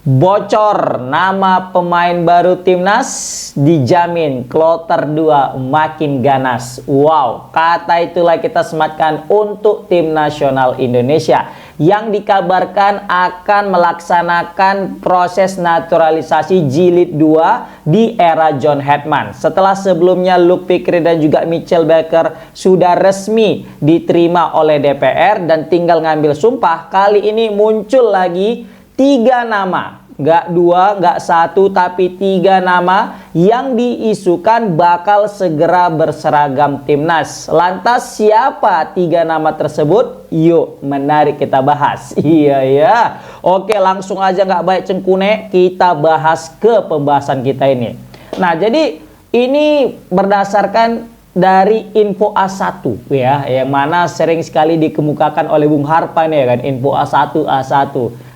Bocor nama pemain baru timnas dijamin kloter 2 makin ganas. Wow, kata itulah kita sematkan untuk tim nasional Indonesia yang dikabarkan akan melaksanakan proses naturalisasi jilid 2 di era John Hetman. Setelah sebelumnya Luke Fikri dan juga Mitchell Baker sudah resmi diterima oleh DPR dan tinggal ngambil sumpah, kali ini muncul lagi 3 nama, nggak 2, nggak 1, tapi 3 nama yang diisukan bakal segera berseragam timnas. Lantas siapa 3 nama tersebut? Yuk, menarik kita bahas. Iya ya. Oke, langsung aja nggak baik cengkune, kita bahas ke pembahasan kita ini. Nah, jadi ini berdasarkan dari info A1 ya, yang mana sering sekali dikemukakan oleh Bung Harpa nih ya kan, info A1.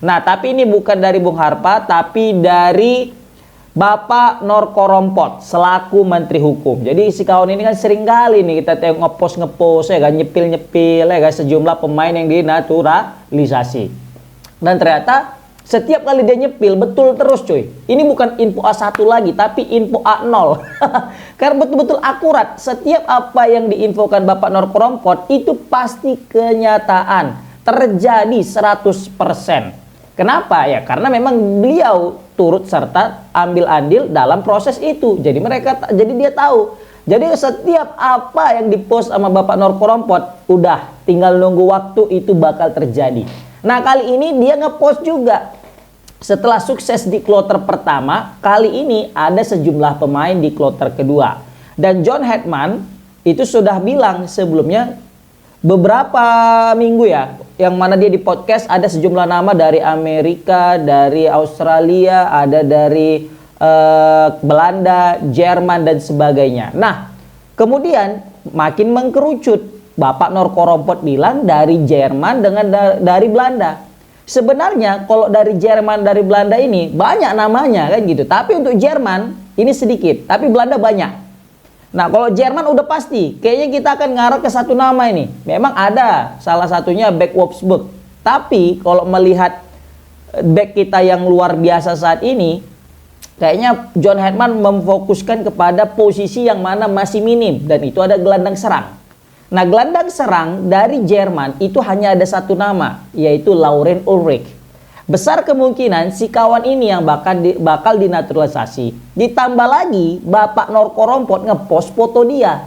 Nah, tapi ini bukan dari Bung Harpa, tapi dari Bapak Norkorompot selaku Menteri Hukum. Jadi si kawan ini kan sering kali nih kita tengok ngepost ya kan, nyepil ya kan, sejumlah pemain yang dinaturalisasi. Dan ternyata setiap kali dia nyepil betul terus cuy. Ini bukan info A1 lagi, tapi info A0. Karena betul-betul akurat. Setiap apa yang diinfokan Bapak Norkorompot itu pasti kenyataan. Terjadi 100%. Kenapa? Ya karena memang beliau turut serta ambil andil dalam proses itu. Jadi dia tahu. Jadi setiap apa yang dipost sama Bapak Norkorompot, udah tinggal nunggu waktu itu bakal terjadi. Nah, kali ini dia ngepost juga. Setelah sukses di kloter pertama, kali ini ada sejumlah pemain di kloter kedua. Dan John Hetman itu sudah bilang sebelumnya beberapa minggu ya, yang mana dia di podcast ada sejumlah nama dari Amerika, dari Australia, ada dari Belanda, Jerman dan sebagainya. Nah, kemudian makin mengkerucut. Bapak Norkorompot bilang dari Jerman dengan dari Belanda. Sebenarnya kalau dari Jerman dari Belanda ini banyak namanya kan gitu. Tapi untuk Jerman ini sedikit, tapi Belanda banyak. Nah, kalau Jerman udah pasti, kayaknya kita akan ngarah ke satu nama ini. Memang ada salah satunya back Wolfsburg. Tapi kalau melihat back kita yang luar biasa saat ini, kayaknya John Hetman memfokuskan kepada posisi yang mana masih minim, dan itu ada gelandang serang. Nah, gelandang serang dari Jerman itu hanya ada satu nama, yaitu Lauren Ulrich. Besar kemungkinan si kawan ini yang bakal dinaturalisasi. Ditambah lagi Bapak Norkorompot ngepost foto dia.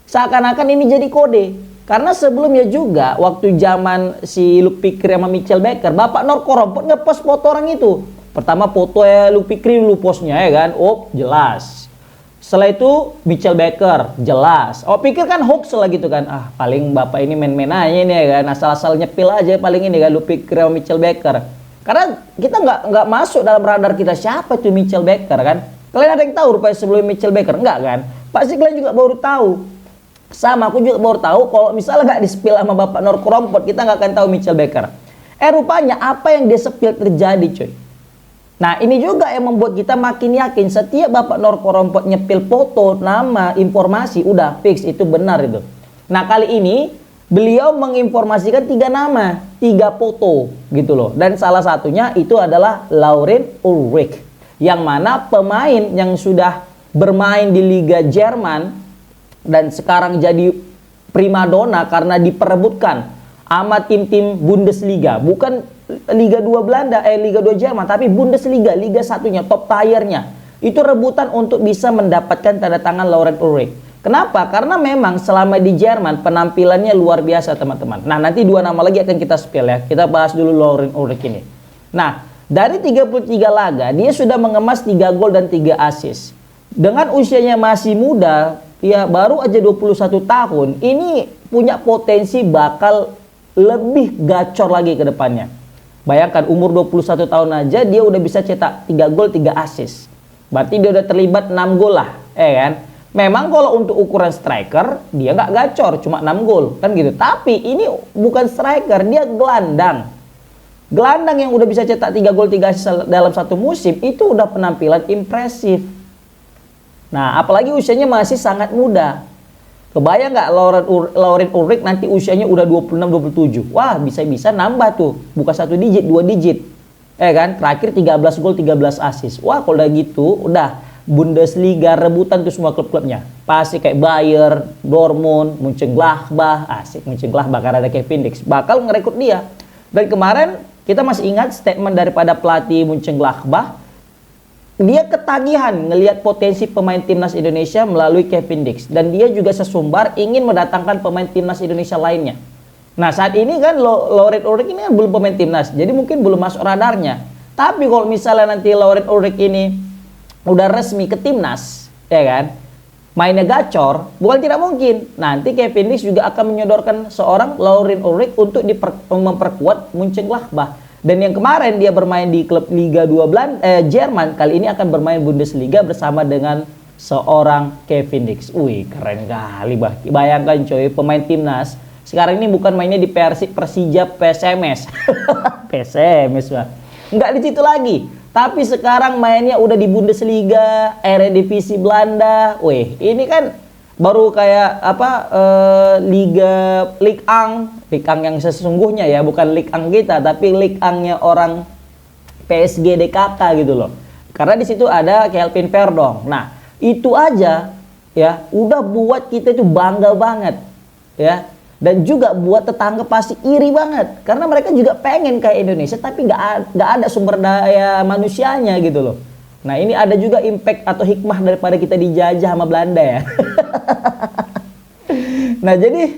Seakan-akan ini jadi kode. Karena sebelumnya juga waktu zaman si Luke Fikri sama Mitchell Baker, Bapak Norkorompot ngepost foto orang itu. Pertama foto Luke Fikri dulu postnya ya kan. Oh, jelas. Setelah itu Mitchell Baker, jelas. Oh, pikir kan hoax lah gitu kan. Ah, paling Bapak ini main-main aja nih ya kan. Asal-asal nyepil aja paling ini kan, Luke Fikri sama Mitchell Baker. Karena kita nggak masuk dalam radar kita siapa tuh Mitchell Baker kan. Kalian ada yang tahu rupanya sebelum Mitchell Baker? Enggak kan? Pasti kalian juga baru tahu. Sama, aku juga baru tahu kalau misalnya nggak di-spill sama Bapak Norkorompot, kita nggak akan tahu Mitchell Baker. Rupanya apa yang dia spill terjadi cuy. Nah, ini juga yang membuat kita makin yakin setiap Bapak Norkorompot nyepil foto, nama, informasi, udah fix itu benar itu. Nah, kali ini beliau menginformasikan 3 nama, 3 foto gitu loh. Dan salah satunya itu adalah Lauren Ulrich, yang mana pemain yang sudah bermain di Liga Jerman dan sekarang jadi primadona karena diperebutkan sama tim-tim Bundesliga, bukan Liga 2 Belanda, Liga 2 Jerman, tapi Bundesliga, Liga satunya, top tiernya. Itu rebutan untuk bisa mendapatkan tanda tangan Lauren Ulrich. Kenapa? Karena memang selama di Jerman penampilannya luar biasa teman-teman. Nah, nanti 2 nama lagi akan kita spill ya. Kita bahas dulu Lauren Ulrich ini. Nah, dari 33 laga, dia sudah mengemas 3 gol dan 3 assist. Dengan usianya masih muda, ya baru aja 21 tahun, ini punya potensi bakal lebih gacor lagi ke depannya. Bayangkan umur 21 tahun aja dia udah bisa cetak 3 gol 3 assist. Berarti dia udah terlibat 6 gol lah, kan? Memang kalau untuk ukuran striker dia nggak gacor, cuma 6 gol kan gitu. Tapi ini bukan striker, dia gelandang. Gelandang yang udah bisa cetak 3 gol 3 assist dalam satu musim itu udah penampilan impresif. Nah, apalagi usianya masih sangat muda. Kebayang nggak Lauren Ulrich nanti usianya udah 26-27. Wah, bisa-bisa nambah tuh. Bukan 1 digit, 2 digit. kan? Terakhir 13 gol, 13 assist. Wah, kalau udah gitu, udah Bundesliga rebutan tuh semua klub-klubnya. Pasti kayak Bayern, Dortmund, Mönchengladbach, asik Mönchengladbach karena ada Kevin Dix. Bakal ngerekrut dia. Dan kemarin kita masih ingat statement daripada pelatih Mönchengladbach. Dia ketagihan ngelihat potensi pemain timnas Indonesia melalui Kevin Dix. Dan dia juga sesumbar ingin mendatangkan pemain timnas Indonesia lainnya. Nah, saat ini kan Laurent Ulrich ini kan belum pemain timnas. Jadi mungkin belum masuk radarnya. Tapi kalau misalnya nanti Laurent Ulrich ini udah resmi ke timnas, ya kan, mainnya gacor, bukan tidak mungkin nanti Kevin Dix juga akan menyodorkan seorang Laurent Ulrich untuk memperkuat Mönchengladbach. Dan yang kemarin dia bermain di klub Liga 2 Jerman, kali ini akan bermain Bundesliga bersama dengan seorang Kevin Dix. Wih, keren kali, bayangkan coy, pemain timnas sekarang ini bukan mainnya di Persija PSMS PSMS bah, nggak di situ lagi. Tapi sekarang mainnya udah di Bundesliga, Eredivisie Belanda. Wih, ini kan baru kayak apa, Ligue 1 yang sesungguhnya ya, bukan Ligue 1 kita, tapi Ligue 1-nya orang PSG DKK gitu loh. Karena di situ ada Kelvin Verdong. Nah, itu aja ya udah buat kita itu bangga banget ya. Dan juga buat tetangga pasti iri banget karena mereka juga pengen kayak Indonesia tapi nggak ada sumber daya manusianya gitu loh. Nah, ini ada juga impact atau hikmah daripada kita dijajah sama Belanda ya. Nah, jadi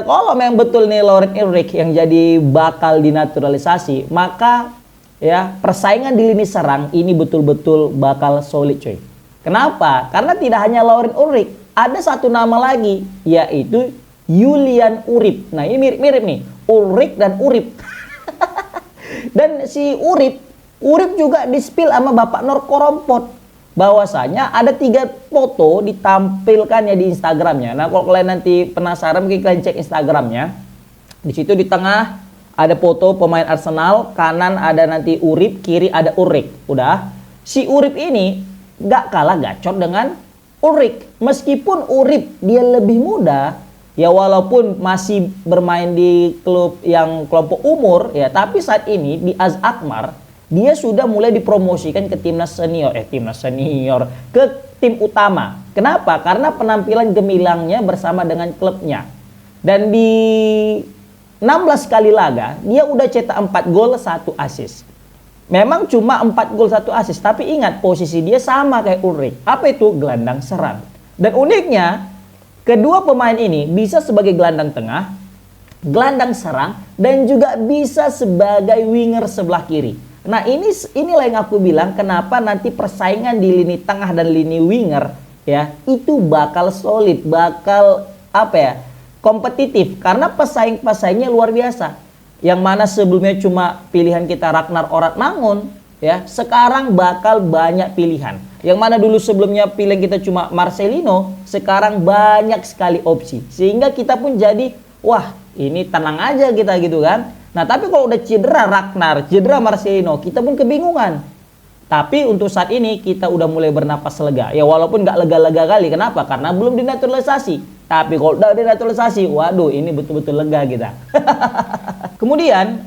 kalau memang betul nih Laurent Ulrich yang jadi bakal dinaturalisasi, maka ya persaingan di lini serang ini betul-betul bakal solid coy. Kenapa? Karena tidak hanya Laurent Ulrich, ada satu nama lagi yaitu Julian Urip. Nah, ini mirip-mirip nih, Ulrich dan Urip. Dan si Urip juga di-spill sama Bapak Nur Korompot. Bahwasanya ada 3 foto ditampilkan ya di Instagramnya. Nah, kalau kalian nanti penasaran, mungkin kalian cek Instagramnya. Di situ di tengah ada foto pemain Arsenal, kanan ada nanti Urip, kiri ada Ulrich. Udah, si Urip ini gak kalah gacor dengan Ulrich. Meskipun Urip dia lebih muda, ya walaupun masih bermain di klub yang kelompok umur ya, tapi saat ini di AZ Alkmaar dia sudah mulai dipromosikan ke timnas senior, ke tim utama. Kenapa? Karena penampilan gemilangnya bersama dengan klubnya. Dan di 16 kali laga dia udah cetak 4 gol 1 assist. Memang cuma 4 gol 1 assist, tapi ingat posisi dia sama kayak Ulrich. Apa itu? Gelandang serang. Dan uniknya kedua pemain ini bisa sebagai gelandang tengah, gelandang serang, dan juga bisa sebagai winger sebelah kiri. Nah, inilah yang aku bilang kenapa nanti persaingan di lini tengah dan lini winger ya itu bakal solid, bakal apa ya, kompetitif karena pesaing-pesaingnya luar biasa. Yang mana sebelumnya cuma pilihan kita Ragnar Oratmangun ya, sekarang bakal banyak pilihan. Yang mana dulu sebelumnya pilihan kita cuma Marcelino, sekarang banyak sekali opsi. Sehingga kita pun jadi, wah ini tenang aja kita gitu kan. Nah, tapi kalau udah cedera Ragnar, cedera Marcelino, kita pun kebingungan. Tapi untuk saat ini kita udah mulai bernapas lega. Ya walaupun nggak lega-lega kali. Kenapa? Karena belum dinaturalisasi. Tapi kalau udah dinaturalisasi, waduh ini betul-betul lega kita. Kemudian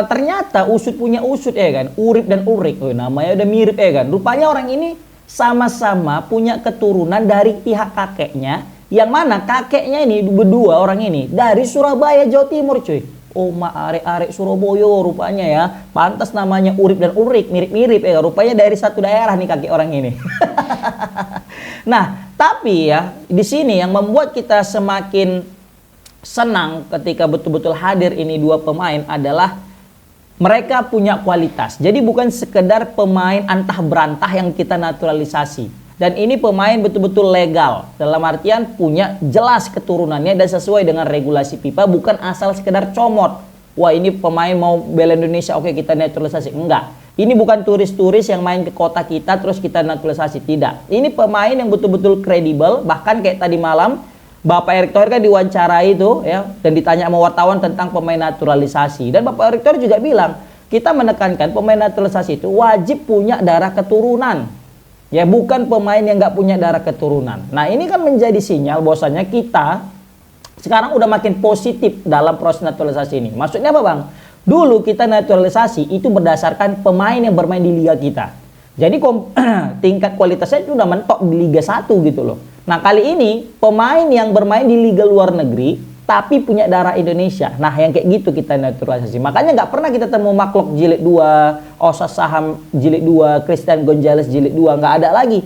ternyata usut punya usut ya kan, Urip dan Ulrich, namanya udah mirip ya kan. Rupanya orang ini sama-sama punya keturunan dari pihak kakeknya, yang mana kakeknya ini berdua orang ini dari Surabaya, Jawa Timur cuy. Oh, arek-arek Surabaya rupanya ya. Pantas namanya Urip dan Ulrich, mirip-mirip ya. Rupanya dari satu daerah nih kakek orang ini. Nah, tapi ya di sini yang membuat kita semakin senang ketika betul-betul hadir ini 2 pemain adalah mereka punya kualitas. Jadi bukan sekedar pemain antah berantah yang kita naturalisasi. Dan ini pemain betul-betul legal. Dalam artian punya jelas keturunannya dan sesuai dengan regulasi FIFA, bukan asal sekedar comot. Wah, ini pemain mau bela Indonesia, oke kita naturalisasi. Enggak. Ini bukan turis-turis yang main ke kota kita terus kita naturalisasi. Tidak. Ini pemain yang betul-betul kredibel. Bahkan kayak tadi malam Bapak Erick Thohir kan diwawancarai itu ya, dan ditanya sama wartawan tentang pemain naturalisasi. Dan Bapak Erick Thohir juga bilang, kita menekankan pemain naturalisasi itu wajib punya darah keturunan. Ya, bukan pemain yang nggak punya darah keturunan. Nah, ini kan menjadi sinyal bahwasanya kita sekarang udah makin positif dalam proses naturalisasi ini. Maksudnya apa, Bang? Dulu kita naturalisasi itu berdasarkan pemain yang bermain di liga kita. Jadi tingkat kualitasnya itu udah mentok di Liga 1 gitu loh. Nah kali ini pemain yang bermain di liga luar negeri tapi punya darah Indonesia. Nah yang kayak gitu kita naturalisasi. Makanya nggak pernah kita temu Maklok jilid 2, Osas Saham jilid 2, Christian Gonzalez jilid 2, nggak ada lagi.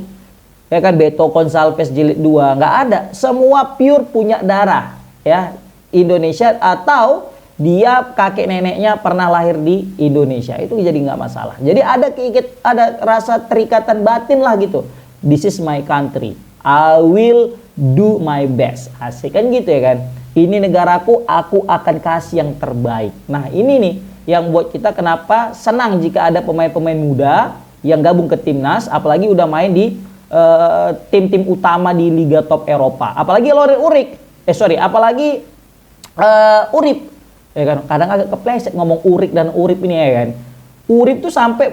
Ya kan, Beto Gonçalves jilid 2, nggak ada. Semua pure punya darah ya Indonesia, atau dia kakek neneknya pernah lahir di Indonesia. Itu jadi nggak masalah. Jadi ada rasa terikatan batin lah gitu. This is my country, I will do my best. Asik kan gitu ya kan. Ini negaraku, aku akan kasih yang terbaik. Nah ini nih yang buat kita kenapa senang jika ada pemain-pemain muda yang gabung ke timnas, apalagi udah main di tim-tim utama di Liga Top Eropa. Apalagi Loren Urik, apalagi Urip. Ya kan, kadang agak kepleset ngomong Urik dan Urip ini ya kan. Urip tuh sampai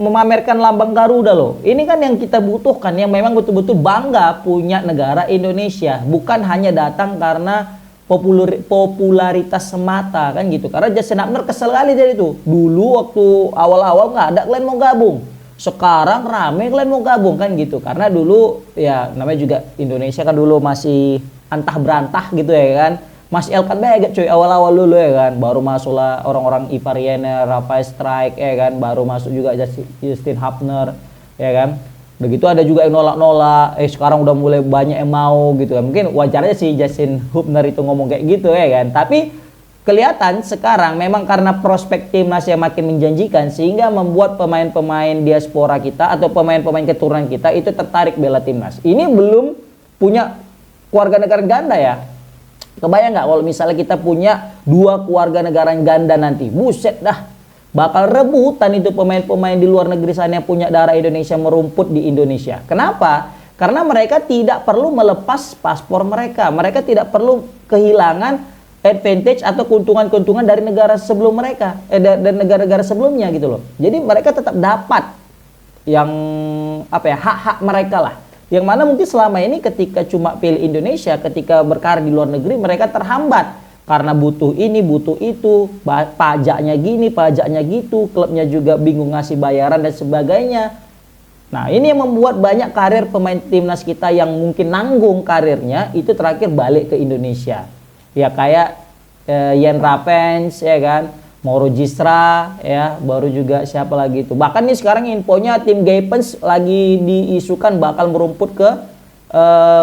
memamerkan lambang Garuda loh. Ini kan yang kita butuhkan, yang memang betul-betul bangga punya negara Indonesia, bukan hanya datang karena popularitas semata kan gitu. Karena Justin Hubner kesel kali dari itu. Dulu waktu awal-awal nggak ada Glenn mau gabung. Sekarang rame Glenn mau gabung kan gitu. Karena dulu ya namanya juga Indonesia kan dulu masih antah berantah gitu ya kan. Mas El kan beget cuy awal-awal dulu ya kan. Baru masuklah orang-orang Ivar Jenner, Rafael Strijk ya kan. Baru masuk juga Justin Hubner ya kan. Begitu ada juga yang nolak-nolak. Sekarang udah mulai banyak yang mau gitu kan. Mungkin wajarnya sih Justin Hubner itu ngomong kayak gitu ya kan. Tapi kelihatan sekarang memang karena prospek timnas yang makin menjanjikan, sehingga membuat pemain-pemain diaspora kita atau pemain-pemain keturunan kita itu tertarik bela timnas. Ini belum punya keluarga negara ganda ya. Kebayang nggak kalau misalnya kita punya 2 keluarga negara ganda nanti, buset dah, bakal rebutan itu pemain-pemain di luar negeri sana yang punya darah Indonesia merumput di Indonesia. Kenapa? Karena mereka tidak perlu melepas paspor mereka, mereka tidak perlu kehilangan advantage atau keuntungan-keuntungan dari negara sebelum mereka, dan negara-negara sebelumnya gitu loh. Jadi mereka tetap dapat yang hak-hak mereka lah. Yang mana mungkin selama ini ketika cuma pilih Indonesia, ketika berkarir di luar negeri mereka terhambat karena butuh ini, butuh itu, pajaknya gini, pajaknya gitu, klubnya juga bingung ngasih bayaran dan sebagainya. Nah ini yang membuat banyak karir pemain timnas kita yang mungkin nanggung karirnya itu terakhir balik ke Indonesia. Ya kayak Yen Ravens ya kan, Mauro Gistra ya, baru juga siapa lagi itu. Bahkan nih sekarang infonya tim Gapens lagi diisukan bakal merumput ke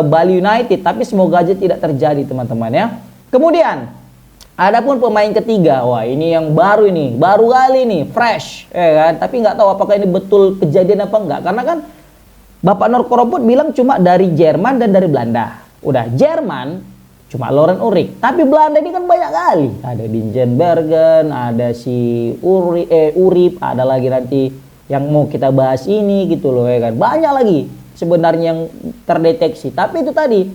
Bali United, tapi semoga aja tidak terjadi teman-teman ya. Kemudian adapun pemain ketiga, wah ini yang baru ini, baru kali nih, fresh ya kan, tapi nggak tahu apakah ini betul kejadian apa enggak, karena kan Bapak Norkorobot bilang cuma dari Jerman dan dari Belanda. Udah Jerman cuma Loren Urik, tapi Belanda ini kan banyak kali. Ada Dinjen Bergen, ada si Urip, ada lagi nanti yang mau kita bahas ini gitu loh ya kan. Banyak lagi sebenarnya yang terdeteksi. Tapi itu tadi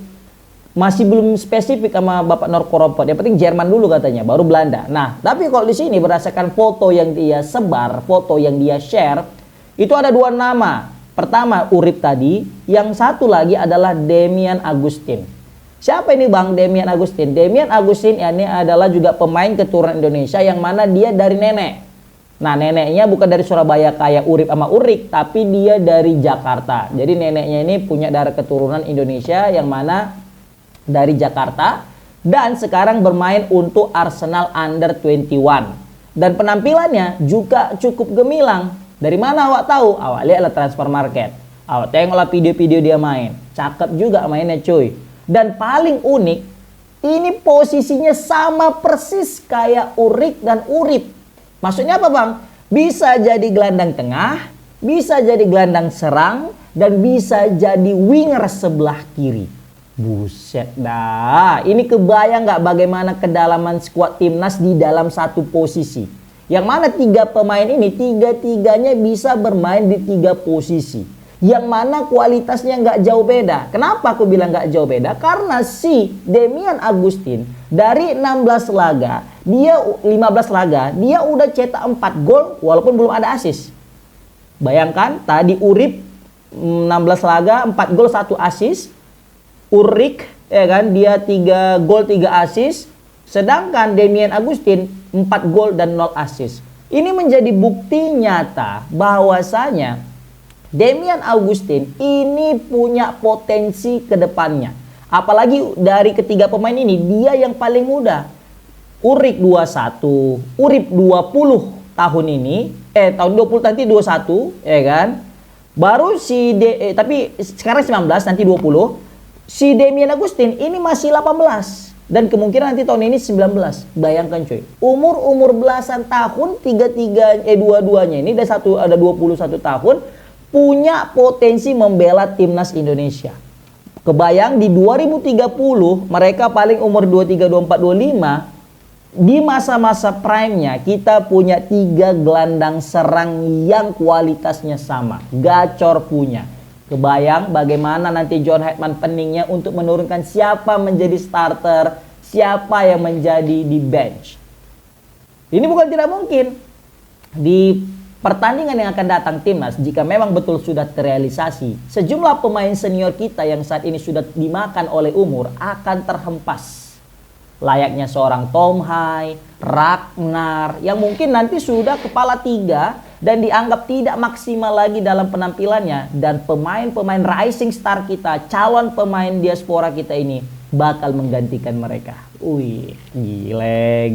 masih belum spesifik sama Bapak Norkorobot. Yang penting Jerman dulu katanya, baru Belanda. Nah, tapi kalau di sini berdasarkan foto yang dia sebar, foto yang dia share, itu ada 2 nama. Pertama Urip tadi, yang satu lagi adalah Demian Agustin. Siapa ini Bang Demian Agustin? Demian Agustin ini adalah juga pemain keturunan Indonesia yang mana dia dari nenek. Nah neneknya bukan dari Surabaya kayak Urip sama Urik, tapi dia dari Jakarta. Jadi neneknya ini punya darah keturunan Indonesia yang mana dari Jakarta. Dan sekarang bermain untuk Arsenal Under 21. Dan penampilannya juga cukup gemilang. Dari mana awak tahu? Awak lihat lah transfer market. Awak tengoklah video-video dia main. Cakep juga mainnya cuy. Dan paling unik, ini posisinya sama persis kayak Urik dan Urip. Maksudnya apa Bang? Bisa jadi gelandang tengah, bisa jadi gelandang serang, dan bisa jadi winger sebelah kiri. Buset dah. Ini kebayang nggak bagaimana kedalaman skuad timnas di dalam satu posisi. Yang mana 3 pemain ini, 3-3-nya bisa bermain di 3 posisi. Yang mana kualitasnya nggak jauh beda. Kenapa aku bilang nggak jauh beda? Karena si Demian Agustin dari 16 laga, dia 15 laga, dia udah cetak 4 gol walaupun belum ada assist. Bayangkan tadi Urip 16 laga, 4 gol 1 assist. Urik ya kan, dia 3 gol 3 assist. Sedangkan Damian Agustin 4 gol dan 0 assist. Ini menjadi bukti nyata bahwasanya Damian Agustin ini punya potensi ke depannya. Apalagi dari ketiga pemain ini dia yang paling muda. Urik 21, Urip 20 tahun ini, tahun 20 nanti 21, ya kan? Baru tapi sekarang 19 nanti 20. Si Damian Agustin ini masih 18 dan kemungkinan nanti tahun ini 19. Bayangkan coy. Umur belasan tahun, dua-duanya ini ada 21 tahun punya potensi membela timnas Indonesia. Kebayang di 2030 mereka paling umur 23, 24, 25. Di masa-masa prime-nya kita punya 3 gelandang serang yang kualitasnya sama. Gacor punya. Kebayang bagaimana nanti John Herdman peningnya untuk menurunkan siapa menjadi starter, siapa yang menjadi di bench. Ini bukan tidak mungkin. Di pertandingan yang akan datang timnas, jika memang betul sudah terrealisasi, sejumlah pemain senior kita yang saat ini sudah dimakan oleh umur akan terhempas. Layaknya seorang Tom Hai, Ragnar, yang mungkin nanti sudah kepala 3 dan dianggap tidak maksimal lagi dalam penampilannya. Dan pemain-pemain rising star kita, calon pemain diaspora kita ini bakal menggantikan mereka. Wih, gile.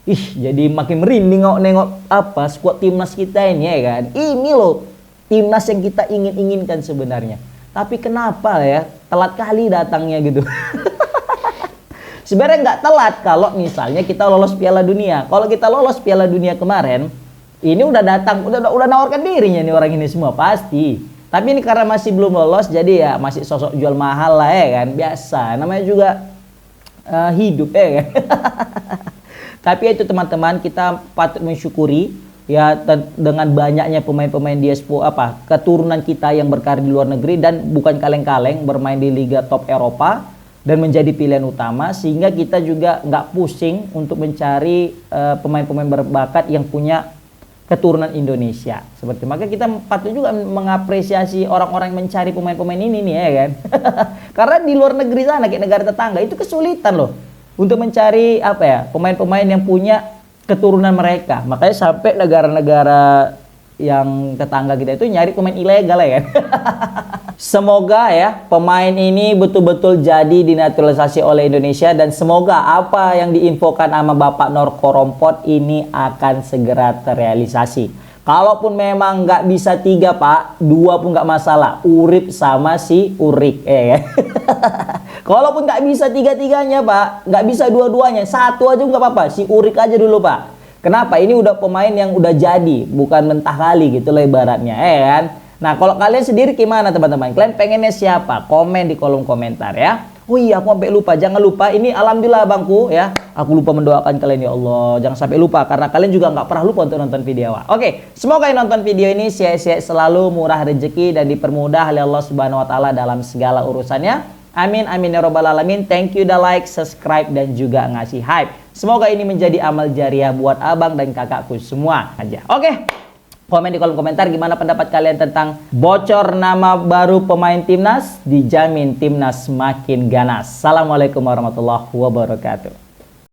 Ih, jadi makin merinding nengok skuad timnas kita ini, ya kan. Ini loh timnas yang kita inginkan sebenarnya. Tapi kenapa ya telat kali datangnya gitu. Sebenarnya nggak telat kalau misalnya kita lolos Piala Dunia. Kalau kita lolos Piala Dunia kemarin, ini udah datang, udah nawarkan dirinya nih orang ini semua pasti. Tapi ini karena masih belum lolos, jadi ya masih sosok jual mahal lah, ya kan. Biasa, namanya juga hidup, ya kan. Tapi itu teman-teman, kita patut mensyukuri ya dengan banyaknya pemain-pemain diaspora keturunan kita yang berkarir di luar negeri dan bukan kaleng-kaleng bermain di liga top Eropa. Dan menjadi pilihan utama sehingga kita juga nggak pusing untuk mencari pemain-pemain berbakat yang punya keturunan Indonesia. Seperti maka kita patut juga mengapresiasi orang-orang yang mencari pemain-pemain ini nih, ya kan. Karena di luar negeri sana kayak negara tetangga itu kesulitan loh untuk mencari pemain-pemain yang punya keturunan mereka. Makanya sampai negara-negara yang tetangga kita itu nyari pemain ilegal, ya kan. Semoga ya pemain ini betul-betul jadi dinaturalisasi oleh Indonesia dan semoga apa yang diinfokan sama Bapak Norko Rompot ini akan segera terrealisasi. Kalaupun memang nggak bisa 3 Pak, 2 pun nggak masalah. Urip sama si Urik, ya. Kalaupun nggak bisa 3-3-nya Pak, nggak bisa dua-duanya, 1 aja nggak apa-apa. Si Urik aja dulu Pak. Kenapa? Ini udah pemain yang udah jadi, bukan mentah kali gitu loh ibaratnya, ya kan? Nah, kalau kalian sendiri gimana teman-teman? Kalian pengennya siapa? Komen di kolom komentar ya. Oh iya, aku sampai lupa. Jangan lupa, ini alhamdulillah bangku ya. Aku lupa mendoakan kalian, ya Allah. Jangan sampai lupa, karena kalian juga nggak pernah lupa untuk nonton video. Oke, semoga yang nonton video ini sehat-sehat selalu, murah rezeki, dan dipermudah oleh Allah Subhanahu Wa Taala dalam segala urusannya. Amin, amin ya robbal alamin. Thank you udah like, subscribe, dan juga ngasih hype. Semoga ini menjadi amal jariah buat abang dan kakakku semua aja. Oke. Komen di kolom komentar gimana pendapat kalian tentang bocor nama baru pemain timnas, dijamin timnas makin ganas. Assalamualaikum warahmatullahi wabarakatuh.